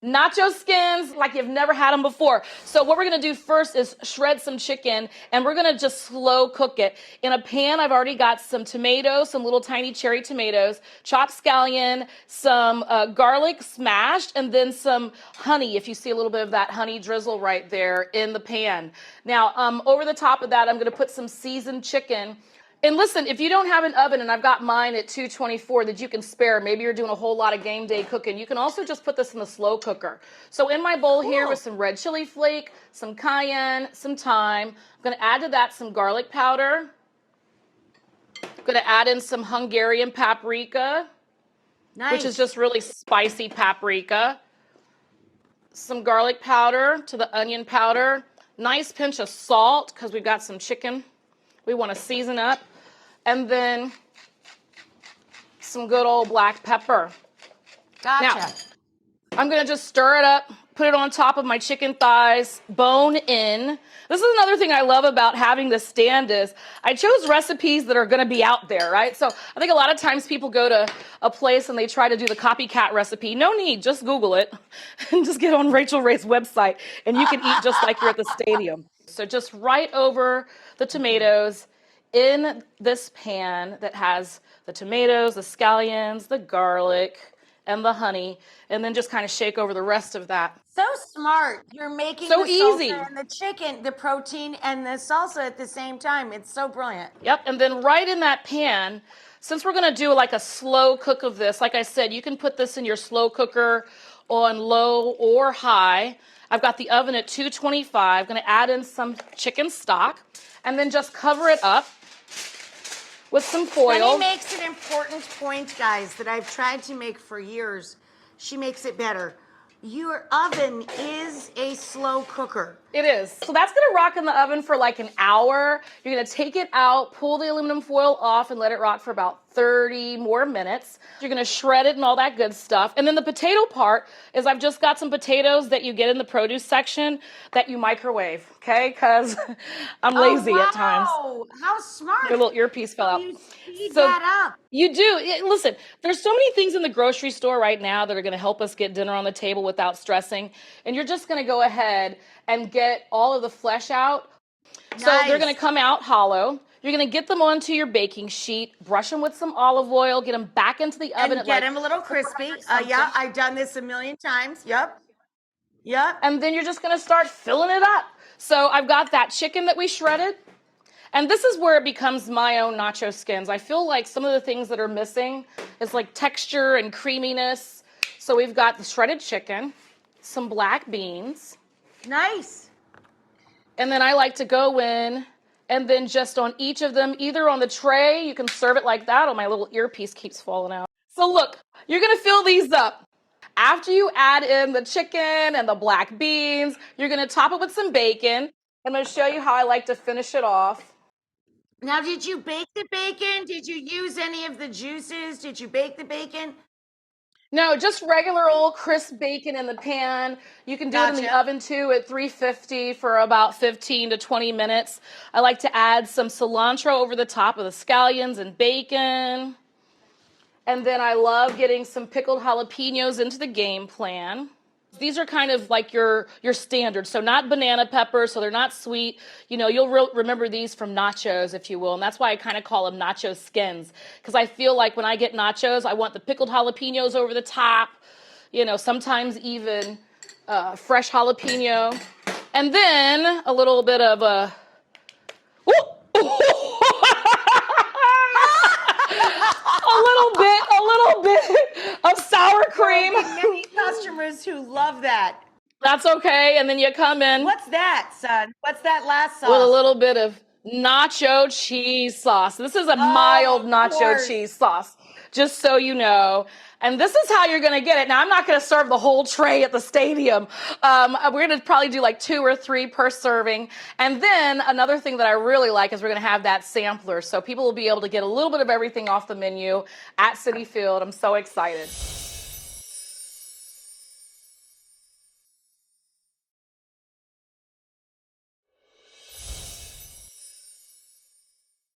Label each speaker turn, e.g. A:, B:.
A: Nacho skins like you've never had them before. So what we're gonna do first is shred some chicken, and we're gonna just slow cook it. In a pan, I've already got some tomatoes, some little tiny cherry tomatoes, chopped scallion, some garlic smashed, and then some honey, if you see a little bit of that honey drizzle right there in the pan. Now, over the top of that, I'm gonna put some seasoned chicken. And listen, if you don't have an oven, and I've got mine at 224 that you can spare, maybe you're doing a whole lot of game day cooking, you can also just put this in the slow cooker. So in my bowl here with some red chili flake, some cayenne, some thyme, I'm gonna add to that some garlic powder. I'm gonna add in some Hungarian paprika, which is just really spicy paprika. Some garlic powder to the onion powder. Nice pinch of salt, because we've got some chicken we wanna season up. And then some good old black pepper.
B: Gotcha.
A: Now, I'm gonna just stir it up, put it on top of my chicken thighs, bone in. This is another thing I love about having this stand is I chose recipes that are gonna be out there, right? So I think a lot of times people go to a place and they try to do the copycat recipe. No need, just Google it and just get on Rachael Ray's website and you can eat just like you're at the stadium. So just right over the tomatoes, in this pan that has the tomatoes, the scallions, the garlic, and the honey, and then just kind of shake over the rest of that.
B: So smart. You're making
A: so
B: the
A: easy.
B: salsa and the chicken, the protein and the salsa at the same time. It's so brilliant.
A: Yep, and then right in that pan, since we're gonna do like a slow cook of this, like I said, you can put this in your slow cooker on low or high. I've got the oven at 225. Gonna add in some chicken stock and then just cover it up with some foil.
B: Jenny makes an important point, guys, that I've tried to make for years. She makes it better. Your oven is a slow cooker.
A: It is. So that's gonna rock in the oven for like an hour. You're gonna take it out, pull the aluminum foil off, and let it rock for about 30 more minutes. You're gonna shred it and all that good stuff. And then the potato part is I've just got some potatoes that you get in the produce section that you microwave, okay? Because I'm lazy at times.
B: Oh, how smart.
A: Your little earpiece fell out.
B: You speed that up.
A: You do. Listen, there's so many things in the grocery store right now that are gonna help us get dinner on the table without stressing. And you're just gonna go ahead and get all of the flesh out. Nice. So they're gonna come out hollow. You're gonna get them onto your baking sheet, brush them with some olive oil, get them back into the oven.
B: And get them a little crispy. Yeah, I've done this a million times. Yep.
A: And then you're just gonna start filling it up. So I've got that chicken that we shredded. And this is where it becomes my own nacho skins. I feel like some of the things that are missing is like texture and creaminess. So we've got the shredded chicken, some black beans.
B: Nice.
A: And then I like to go in and then just on each of them, either on the tray, you can serve it like that. Oh, my little earpiece keeps falling out. So look, you're gonna fill these up. After you add in the chicken and the black beans, you're gonna top it with some bacon. I'm gonna show you how I like to finish it off.
B: Now, did you bake the bacon? Did you use any of the juices? Did you bake the bacon?
A: No, just regular old crisp bacon in the pan. You can do it in the oven too at 350 for about 15 to 20 minutes. I like to add some cilantro over the top of the scallions and bacon. And then I love getting some pickled jalapenos into the game plan. These are kind of like your standard, so not banana peppers, so they're not sweet. You know, you'll remember these from nachos, if you will, and that's why I kind of call them nacho skins, because I feel like when I get nachos, I want the pickled jalapenos over the top, you know, sometimes even fresh jalapeno, and then a little bit of a... a little bit of sour cream.
B: There are many customers who love that.
A: That's okay. And then you come in.
B: What's that, son? What's that last sauce?
A: With a little bit of nacho cheese sauce. This is a mild nacho cheese sauce, just so you know. And this is how you're going to get it. Now, I'm not going to serve the whole tray at the stadium. We're going to probably do like 2 or 3 per serving. And then another thing that I really like is we're going to have that sampler. So people will be able to get a little bit of everything off the menu at Citi Field. I'm so excited.